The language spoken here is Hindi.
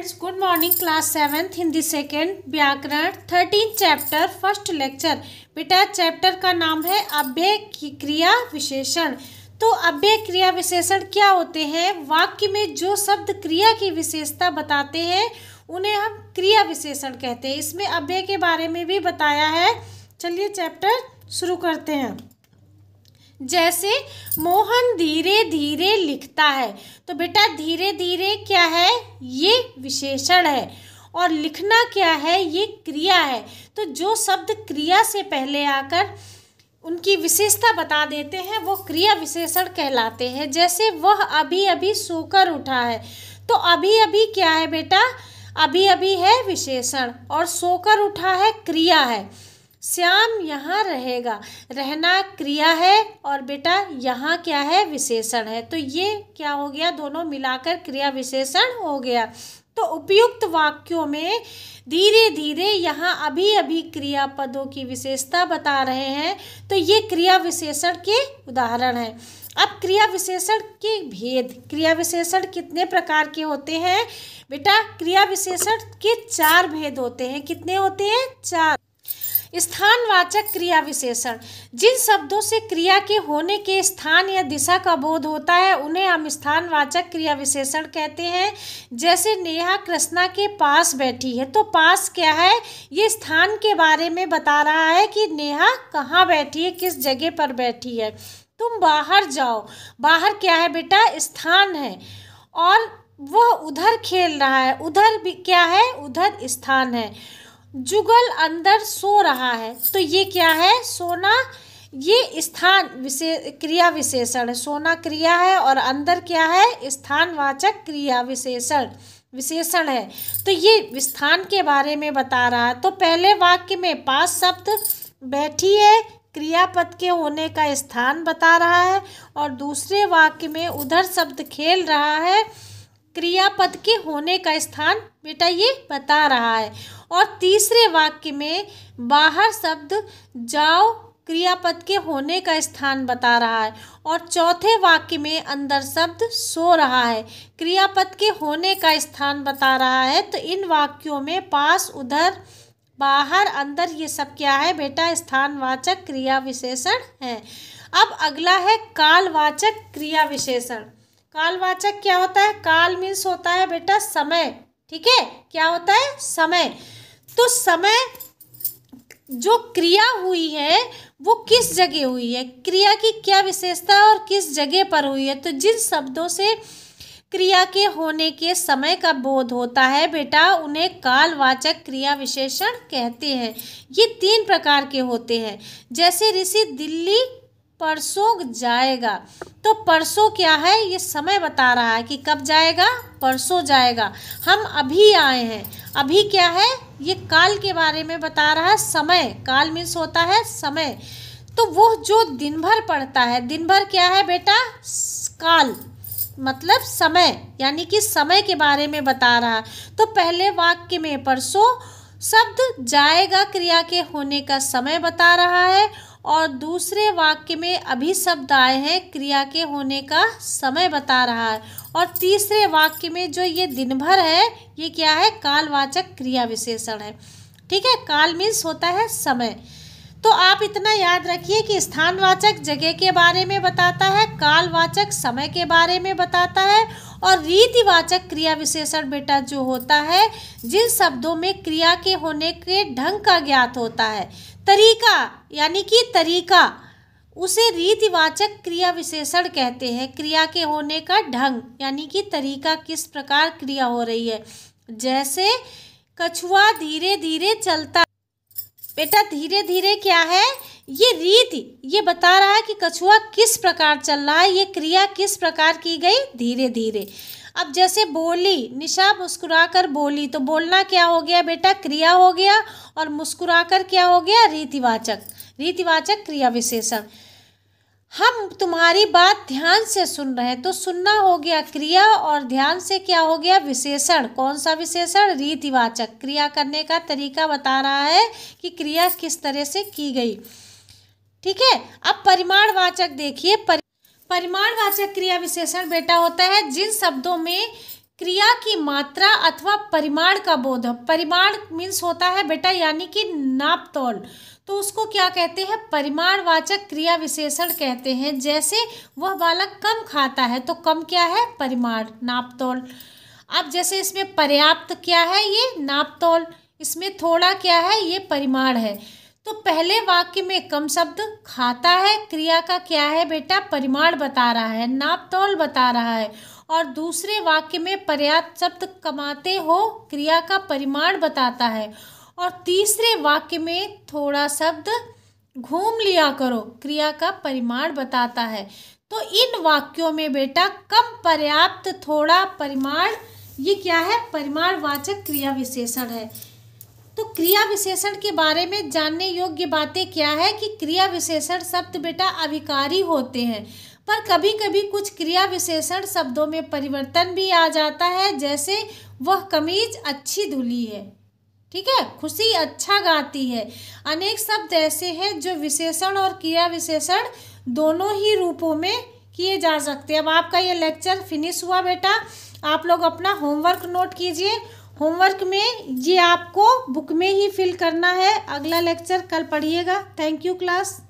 Students, good morning. Class 7th Hindi second व्याकरण 13 चैप्टर फर्स्ट लेक्चर। बेटा चैप्टर का नाम है अव्यय क्रिया विशेषण। तो अव्यय क्रिया विशेषण क्या होते हैं? वाक्य में जो शब्द क्रिया की विशेषता बताते हैं उन्हें हम क्रिया विशेषण कहते हैं। इसमें अव्यय के बारे में भी बताया है। चलिए चैप्टर शुरू करते हैं। जैसे मोहन धीरे धीरे लिखता है, तो बेटा धीरे धीरे क्या है? ये विशेषण है। और लिखना क्या है? ये क्रिया है। तो जो शब्द क्रिया से पहले आकर उनकी विशेषता बता देते हैं वो क्रिया विशेषण कहलाते हैं। जैसे वह अभी अभी सोकर उठा है, तो अभी अभी क्या है बेटा? अभी अभी है विशेषण और सोकर उठा है क्रिया है। श्याम यहाँ रहेगा, रहना क्रिया है और बेटा यहाँ क्या है? विशेषण है। तो ये क्या हो गया? दोनों मिलाकर क्रिया विशेषण हो गया। तो उपयुक्त वाक्यों में धीरे धीरे यहाँ अभी अभी क्रियापदों की विशेषता बता रहे हैं, तो ये क्रिया विशेषण के उदाहरण हैं। अब क्रिया विशेषण के भेद। क्रिया विशेषण कितने प्रकार के होते हैं? बेटा क्रिया विशेषण के 4 भेद होते हैं। कितने होते हैं? 4। स्थानवाचक क्रिया विशेषण। जिन शब्दों से क्रिया के होने के स्थान या दिशा का बोध होता है उन्हें हम स्थानवाचक क्रिया विशेषण कहते हैं। जैसे नेहा कृष्णा के पास बैठी है, तो पास क्या है? ये स्थान के बारे में बता रहा है कि नेहा कहाँ बैठी है, किस जगह पर बैठी है। तुम बाहर जाओ, बाहर क्या है बेटा? स्थान है। और वह उधर खेल रहा है, उधर भी क्या है? उधर स्थान है। जुगल अंदर सो रहा है, तो ये क्या है? सोना। ये स्थान क्रिया विशेषण है। सोना क्रिया है और अंदर क्या है? स्थानवाचक क्रिया विशेषण है। तो ये स्थान के बारे में बता रहा है। तो पहले वाक्य में पास शब्द बैठी है क्रियापद के होने का स्थान बता रहा है, और दूसरे वाक्य में उधर शब्द खेल रहा है क्रियापद के होने का स्थान बेटा ये बता रहा है। और तीसरे वाक्य में बाहर शब्द जाओ क्रियापद के होने का स्थान बता रहा है, और चौथे वाक्य में अंदर शब्द सो रहा है क्रियापद के होने का स्थान बता रहा है। तो इन वाक्यों में पास, उधर, बाहर, अंदर ये सब क्या है बेटा? स्थानवाचक क्रिया विशेषण है। अब अगला है कालवाचक क्रिया विशेषण। कालवाचक क्या होता है? काल मीन्स होता है बेटा समय। ठीक है, क्या होता है? समय। तो समय जो क्रिया हुई है वो किस जगह हुई है, क्रिया की क्या विशेषता है और किस जगह पर हुई है। तो जिन शब्दों से क्रिया के होने के समय का बोध होता है बेटा उन्हें कालवाचक क्रिया विशेषण कहते हैं। ये 3 प्रकार के होते हैं। जैसे ऋषि दिल्ली परसों जाएगा, तो परसों क्या है? ये समय बता रहा है कि कब जाएगा? परसों जाएगा। हम अभी आए हैं, अभी क्या है? ये काल के बारे में बता रहा है, समय। काल मीन्स होता है समय। तो वो जो दिन भर पढ़ता है, दिन भर क्या है बेटा? काल मतलब समय, यानी कि समय के बारे में बता रहा है। तो पहले वाक्य में परसों शब्द जाएगा क्रिया के होने का समय बता रहा है, और दूसरे वाक्य में अभी शब्द आए हैं क्रिया के होने का समय बता रहा है, और तीसरे वाक्य में जो ये दिन भर है ये क्या है? कालवाचक क्रिया विशेषण है। ठीक है, काल मीन्स होता है समय। तो आप इतना याद रखिए कि स्थानवाचक जगह के बारे में बताता है, कालवाचक समय के बारे में बताता है, और रीतिवाचक क्रिया विशेषण बेटा जो होता है जिन शब्दों में क्रिया के होने के ढंग का ज्ञात होता है, तरीका यानी कि तरीका, उसे रीतिवाचक क्रिया विशेषण कहते हैं। क्रिया के होने का ढंग यानी कि तरीका, किस प्रकार क्रिया हो रही है। जैसे कछुआ धीरे धीरे चलता, बेटा धीरे धीरे क्या है? ये रीति ये बता रहा है कि कछुआ किस प्रकार चल रहा है, ये क्रिया किस प्रकार की गई? धीरे धीरे। अब जैसे बोली, निशा मुस्कुराकर बोली, तो बोलना क्या हो गया बेटा? क्रिया हो गया, और मुस्कुराकर क्या हो गया? रीतिवाचक क्रिया विशेषण। हम तुम्हारी बात ध्यान से सुन रहे हैं, तो सुनना हो गया क्रिया, और ध्यान से क्या हो गया? विशेषण। कौन सा विशेषण? रीतिवाचक। क्रिया करने का तरीका बता रहा है कि क्रिया किस तरह से की गई। ठीक है, अब परिमाणवाचक देखिए। परिमाणवाचक क्रिया विशेषण बेटा होता है जिन शब्दों में क्रिया की मात्रा अथवा परिमाण का बोध। परिमाण मीन्स होता है बेटा यानी कि नापतोल, तो उसको क्या कहते हैं, परिमाणवाचक क्रिया विशेषण कहते हैं। जैसे वह बालक कम खाता है, तो कम क्या है, परिमाण, नापतोल। अब जैसे इसमें पर्याप्त क्या है, ये नापतोल, इसमें थोड़ा क्या है, ये परिमाण है। तो पहले वाक्य में कम शब्द खाता है, क्रिया का क्या है बेटा, परिमाण बता रहा है, नापतोल बता रहा है। और दूसरे वाक्य में पर्याप्त शब्द कमाते हो, क्रिया का परिमाण बताता है। और तीसरे वाक्य में थोड़ा शब्द घूम लिया करो, क्रिया का परिमाण बताता है। तो इन वाक्यों में बेटा कम, पर्याप्त, थोड़ा, परिमाण, ये क्या है, परिमाणवाचक क्रिया विशेषण है। तो क्रिया विशेषण के बारे में जानने योग्य बातें क्या है कि क्रिया विशेषण शब्द बेटा अभिकारी होते हैं, पर कभी कभी कुछ क्रिया विशेषण शब्दों में परिवर्तन भी आ जाता है। जैसे वह कमीज अच्छी धुली है, ठीक है, खुशी अच्छा गाती है। अनेक शब्द ऐसे हैं जो विशेषण और क्रिया विशेषण दोनों ही रूपों में किए जा सकते हैं। अब आपका ये लेक्चर फिनिश हुआ बेटा, आप लोग अपना होमवर्क नोट कीजिए। होमवर्क में ये आपको बुक में ही फिल करना है। अगला लेक्चर कल पढ़िएगा। Thank you class.